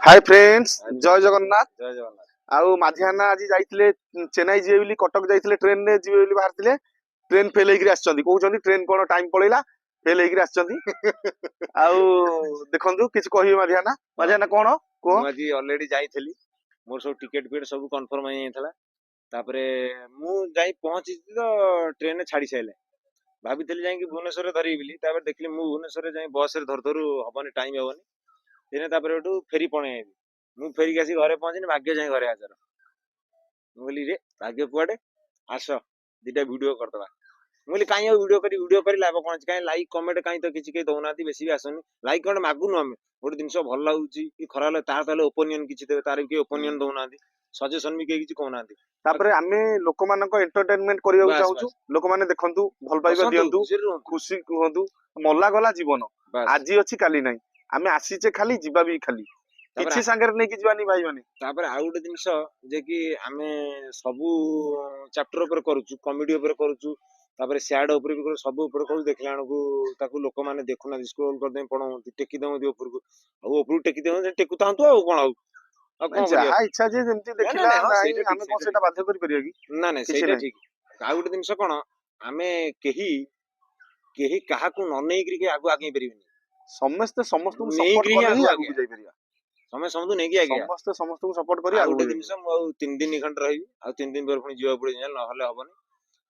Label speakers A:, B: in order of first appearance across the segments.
A: Hi friends, जय जगन्नाथ।
B: जय जगन्नाथ।
A: आउ माधियाना आज जाइथिले चेन्नई जिवे बोली कटक जाइथिले ट्रेन रे जिवे बोली बाहरथिले ट्रेन फेल हेकरी आछचंदी कहउचंदी ट्रेन कोन टाइम पळेला फेल हेकरी आछचंदी आउ देखंतु किछ कहियो माधियाना कोन को
B: मु आज ऑलरेडी जाइथली मोर सब टिकट पेड सब कंफर्म हो जाइथला तापरे मु जाई पहुंची तो ट्रेन छाड़ी साइले भाबिथली जाई कि भुवनेश्वर धरि बिली तापर देखली मु भुवनेश्वर जाई बस रे धर धरु हबनी टाइम हेबनी दिने तापर एटू फेरी पणे मु फेरी के आसी घरे पहुंचनी भाग्य जाई घरे आजर मु बोली रे भाग्य कुआडे आस दिटा वीडियो करदबा मु बोली काई वीडियो करी लाभ कोन काई लाइक कमेंट काई तो किछि के दउनाती बेसी भी आसनी लाइक कमेंट मागुनु हमें गोटे जिनस भल लागुची कि खरा ले तार ताले ओपिनियन किछि देबे तार के ओपिनियन दउनाती सजेशन भी के किछि कहउनाती
A: तापरे आमे लोक मानको एंटरटेनमेंट करियो
B: बास,
A: चाहूछु
B: बास।
A: लोक माने देखंतु भल पाइबा दियंतु खुशी कहंतु मल्ला गला जीवन
B: बास।
A: आजी अछि काली नाही आमे आसीचे खाली जीवा भी खाली किछि संगे नै कि जीवानी भाई माने
B: तापर आ गोटे जिनस जे कि आमे सबु चैप्टर ऊपर करूछु कॉमेडी ऊपर करूछु तापर सैड ऊपर भी करू सब ऊपर करू देखला को ताकू लोक माने देखुना स्क्रॉल कर दे पणो टेकी दउ दे ऊपर को आ ऊपर टेकी दउ टेकु तांतु आ कोन आ कोन
A: जहा इच्छा जे जेमति देखिला नाही आमे कोन सेटा बाध्य करि परिया कि
B: ना ना सेटा ठीक आ गोटे जिनस कोन आमे केही काहा को न नै करी के आगु आगे परिबिनी
A: समस्त समस्त को सपोर्ट कर ही आगु जाई परिया
B: समय समझ नहीं किया गया
A: समस्त समस्त को सपोर्ट करी
B: आगु गोटे जिनस मु 3 दिन खंड रही आ 3 दिन पर पुनी जीवा पड़े जान न हले हबनी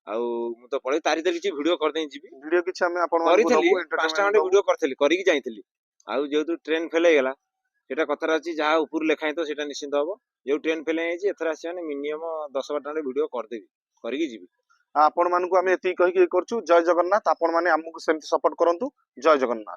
B: आ मु तो पळे तारी किछि वीडियो कर देई जीबी
A: वीडियो किछि हमें आपण
B: मानको दबु पांचटा खंडे वीडियो करथली करी की जाइथली आ जेतु ट्रेन फेल गेला सेटा कथरा अछि जहा ऊपर लेखाय तो सेटा निश्चित हबो जे ट्रेन फेल हेछि एथरा आसी माने मिनिमम 10 12 खंडे वीडियो कर देबी करी की जीबी
A: आपण मानको हम एति कहि के करछु जय जगन्नाथ आपण माने हमकु सेमति सपोर्ट करंतु जय जगन्नाथ।